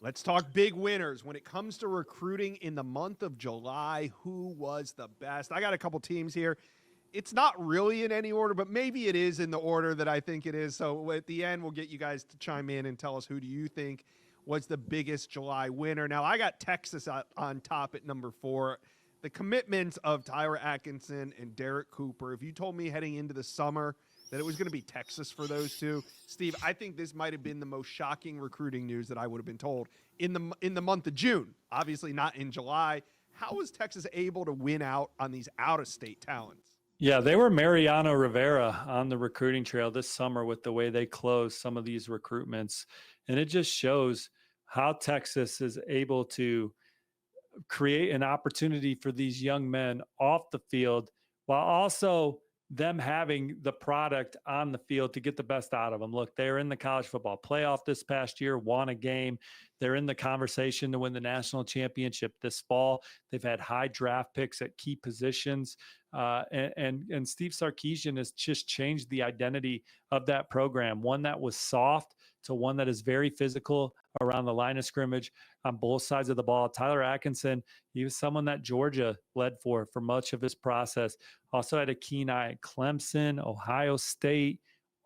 Let's talk big winners. When it comes to recruiting in the month of July, who was the best? I got a couple teams here. It's not really in any order, but maybe it is in the order that I think it is. So at the end, we'll get you guys to chime in and tell us who do you think was the biggest July winner. Now, I got Texas on top at number 4. The commitments of Tyler Atkinson and Derek Cooper. If you told me heading into the summer that it was going to be Texas for those two, Steve, I think this might have been the most shocking recruiting news that I would have been told in the month of June. Obviously not in July. How was Texas able to win out on these out-of-state talents? Yeah, they were Mariano Rivera on the recruiting trail this summer with the way they closed some of these recruitments. And it just shows how Texas is able to create an opportunity for these young men off the field while also them having the product on the field to get the best out of them. Look, they're in the college football playoff this past year, won a game. They're in the conversation to win the national championship this fall. They've had high draft picks at key positions. And Steve Sarkisian has just changed the identity of that program, one that was soft to one that is very physical around the line of scrimmage on both sides of the ball. Tyler Atkinson, he was someone that Georgia led for much of his process. Also had a keen eye at Clemson, Ohio State,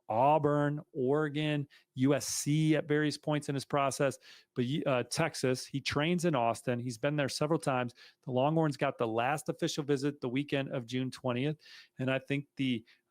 Auburn, Oregon, USC at various points in his process. But Texas, he trains in Austin. He's been there several times. The Longhorns got the last official visit the weekend of June 20th. And I think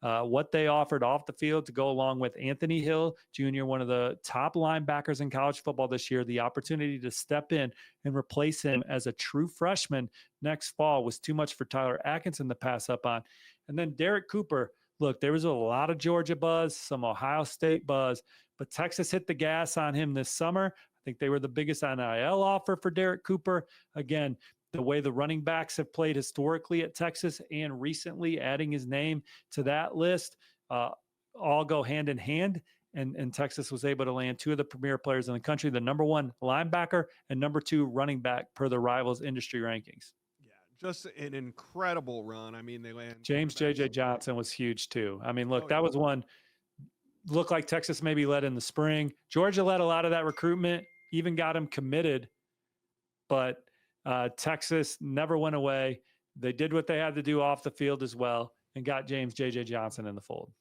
what they offered off the field to go along with Anthony Hill Jr., one of the top linebackers in college football this year, the opportunity to step in and replace him as a true freshman next fall was too much for Tyler Atkinson to pass up on. And then Derek Cooper, look, there was a lot of Georgia buzz, some Ohio State buzz, but Texas hit the gas on him this summer. I think they were the biggest NIL offer for Derek Cooper. Again, the way the running backs have played historically at Texas and recently adding his name to that list all go hand in hand. And Texas was able to land two of the premier players in the country, the number 1 linebacker and number 2 running back per the Rivals industry rankings. Just an incredible run. I mean, they land. James J.J. Johnson was huge too. I mean, look, that was one looked like Texas maybe led in the spring. Georgia led a lot of that recruitment, even got him committed, but Texas never went away. They did what they had to do off the field as well and got James J.J. Johnson in the fold.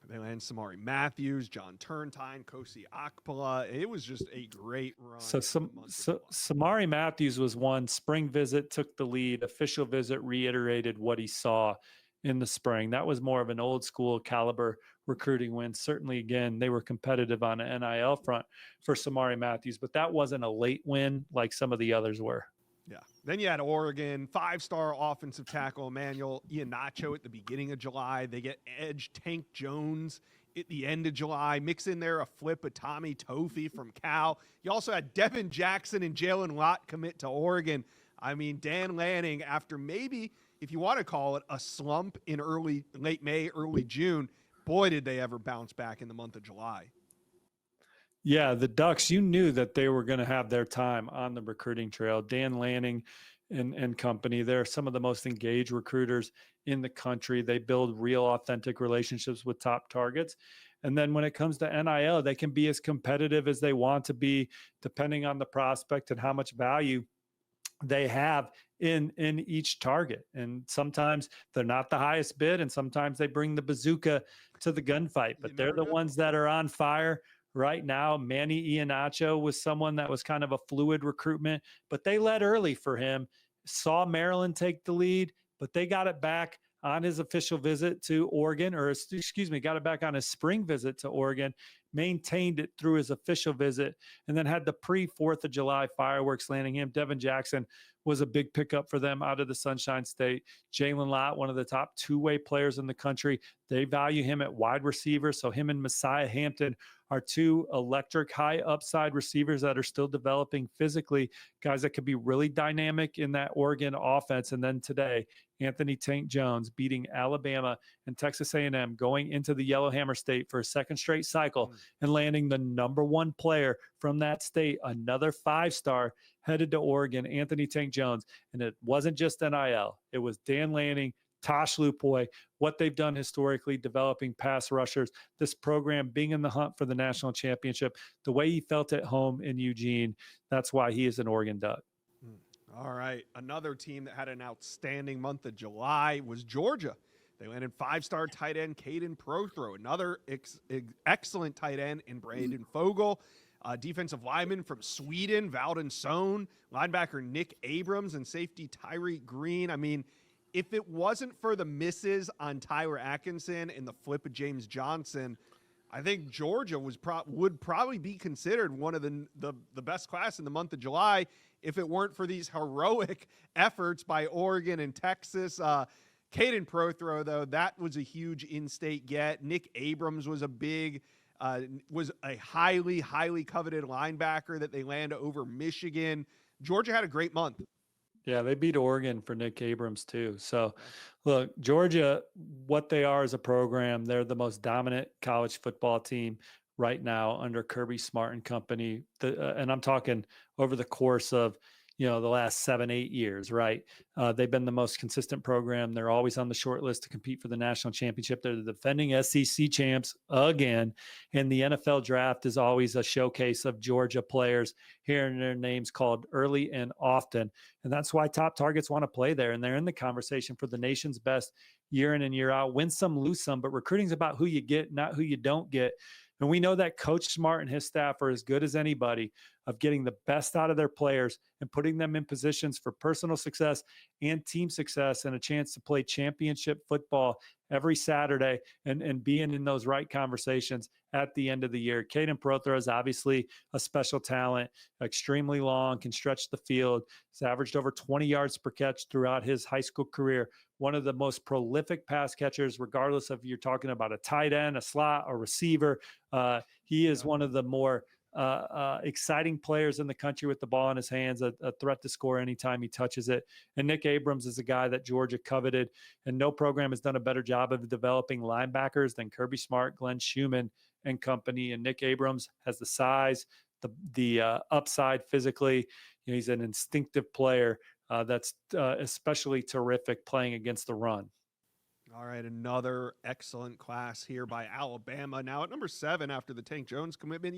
They land Samari Matthews, John Turntine, Kosi Akpala. It was just a great run. So Samari Matthews was one. Spring visit took the lead. Official visit reiterated what he saw in the spring. That was more of an old school caliber recruiting win. Certainly, again, they were competitive on an NIL front for Samari Matthews, but that wasn't a late win like some of the others were. Yeah. Then you had Oregon, 5-star offensive tackle Emmanuel Ihenacho at the beginning of July. They get edge Tank Jones at the end of July. Mix in there a flip of Tommy Tofi from Cal. You also had Devin Jackson and Jalen Lott commit to Oregon. I mean, Dan Lanning, after maybe, if you want to call it, a slump in late May, early June, boy, did they ever bounce back in the month of July. Yeah, the Ducks, you knew that they were going to have their time on the recruiting trail. Dan Lanning and company, they're some of the most engaged recruiters in the country. They build real, authentic relationships with top targets. And then when it comes to NIL, they can be as competitive as they want to be, depending on the prospect and how much value they have in each target. And sometimes they're not the highest bid, and sometimes they bring the bazooka to the gunfight. But they're the ones that are on fire right now. Manny Ihenacho was someone that was kind of a fluid recruitment, but they led early for him. Saw Maryland take the lead, but they got it back on his official visit to Oregon, or excuse me, got it back on his spring visit to Oregon, maintained it through his official visit, and then had the pre-4th of July fireworks landing him. Devin Jackson was a big pickup for them out of the Sunshine State. Jalen Lott, one of the top two-way players in the country. They value him at wide receiver, so him and Messiah Hampton are two electric, high upside receivers that are still developing physically, guys that could be really dynamic in that Oregon offense. And then today, Anthony Tank Jones beating Alabama and Texas A&M, going into the Yellowhammer State for a second straight cycle and landing the number 1 player from that state, another 5-star headed to Oregon, Anthony Tank Jones. And it wasn't just NIL. It was Dan Lanning Tosh Lupoy, what they've done historically, developing pass rushers, this program being in the hunt for the national championship, the way he felt at home in Eugene, that's why he is an Oregon Duck. All right. Another team that had an outstanding month of July was Georgia. They landed five-star tight end Caden Prothro, another excellent tight end in Brandon Fogel. Defensive lineman from Sweden, Valdon Sohn, linebacker Nick Abrams, and safety Tyreek Green. I mean, if it wasn't for the misses on Tyler Atkinson and the flip of James Johnson, I think Georgia would probably be considered one of the best class in the month of July if it weren't for these heroic efforts by Oregon and Texas. Caden Prothro, though, that was a huge in-state get. Nick Abrams was was a highly, highly coveted linebacker that they land over Michigan. Georgia had a great month. Yeah, they beat Oregon for Nick Abrams too. So, look, Georgia, what they are as a program, they're the most dominant college football team right now under Kirby Smart and company. And I'm talking over the course of, the last 7-8 years, right? They've been the most consistent program. They're always on the short list to compete for the national championship. They're the defending SEC champs again. And the NFL draft is always a showcase of Georgia players hearing their names called early and often. And that's why top targets want to play there. And they're in the conversation for the nation's best year in and year out. Win some, lose some, but recruiting's about who you get, not who you don't get. And we know that Coach Smart and his staff are as good as anybody of getting the best out of their players and putting them in positions for personal success and team success and a chance to play championship football every Saturday and being in those right conversations at the end of the year. Caden Prothro is obviously a special talent, extremely long, can stretch the field. He's averaged over 20 yards per catch throughout his high school career. One of the most prolific pass catchers, regardless of you're talking about a tight end, a slot, a receiver. He is one of the more exciting players in the country with the ball in his hands, a threat to score anytime he touches it. And Nick Abrams is a guy that Georgia coveted, and no program has done a better job of developing linebackers than Kirby Smart, Glenn Schumann, and company. And Nick Abrams has the size, the upside physically. He's an instinctive player that's especially terrific playing against the run. All right, another excellent class here by Alabama. Now at number 7 after the Tank Jones commitment.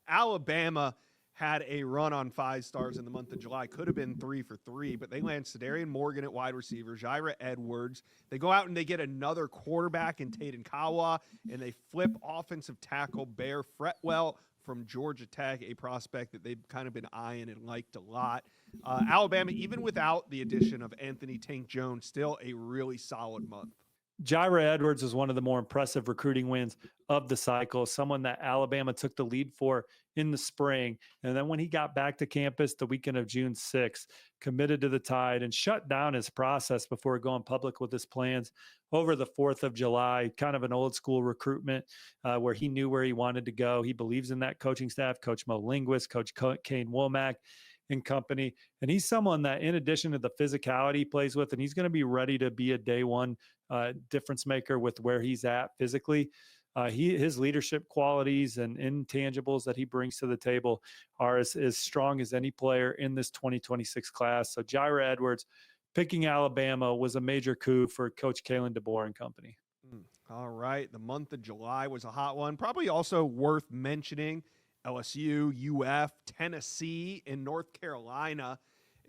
Alabama had a run on 5 stars in the month of July. Could have been 3 for 3, but they land Cedarian Morgan at wide receiver, Jaira Edwards. They go out and they get another quarterback in Taden Kawa, and they flip offensive tackle Bear Fretwell from Georgia Tech, a prospect that they've kind of been eyeing and liked a lot. Alabama, even without the addition of Anthony Tank Jones, still a really solid month. Jaira Edwards is one of the more impressive recruiting wins of the cycle, someone that Alabama took the lead for in the spring. And then when he got back to campus the weekend of June 6th, committed to the Tide and shut down his process before going public with his plans over the 4th of July, kind of an old school recruitment where he knew where he wanted to go. He believes in that coaching staff, Coach Mo Linguist, Coach Kane Womack, and company. And he's someone that, in addition to the physicality he plays with, and he's going to be ready to be a day one difference maker with where he's at physically. His leadership qualities and intangibles that he brings to the table are as strong as any player in this 2026 class. So Jaira Edwards picking Alabama was a major coup for Coach Kalen DeBoer and company. All right. The month of July was a hot one. Probably also worth mentioning LSU, UF, Tennessee, and North Carolina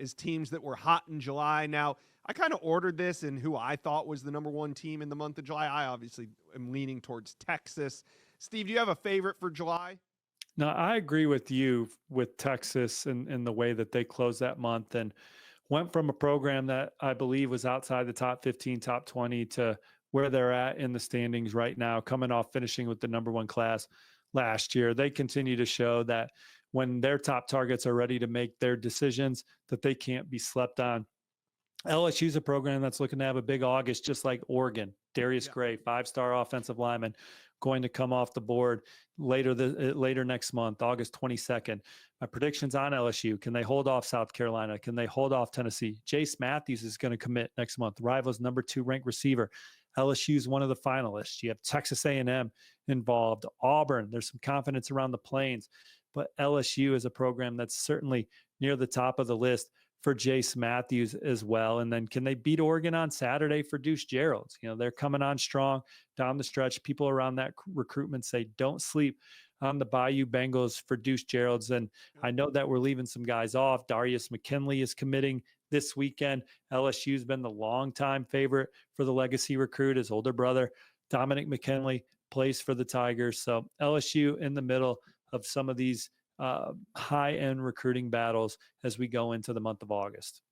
as teams that were hot in July. Now, I kind of ordered this in who I thought was the number 1 team in the month of July. I obviously am leaning towards Texas. Steve, do you have a favorite for July? No, I agree with you with Texas and the way that they closed that month and went from a program that I believe was outside the top 15, top 20 to where they're at in the standings right now, coming off finishing with the number 1 class last year. They continue to show that when their top targets are ready to make their decisions, that they can't be slept on. LSU's a program that's looking to have a big August, just like Oregon. Darius Gray, 5-star offensive lineman, going to come off the board later next month, August 22nd. My predictions on LSU: can they hold off South Carolina? Can they hold off Tennessee? Jace Matthews is going to commit next month. Rivals number 2 ranked receiver. LSU is one of the finalists. You have Texas A&M involved, Auburn. There's some confidence around the Plains, but LSU is a program that's certainly near the top of the list for Jace Matthews as well. And then can they beat Oregon on Saturday for Deuce Geralds? They're coming on strong down the stretch. People around that recruitment say don't sleep on the Bayou Bengals for Deuce Geralds. And I know that we're leaving some guys off. Darius McKinley is committing this weekend. LSU's been the longtime favorite for the legacy recruit. His older brother, Dominic McKinley, plays for the Tigers. So LSU in the middle of some of these high-end recruiting battles as we go into the month of August.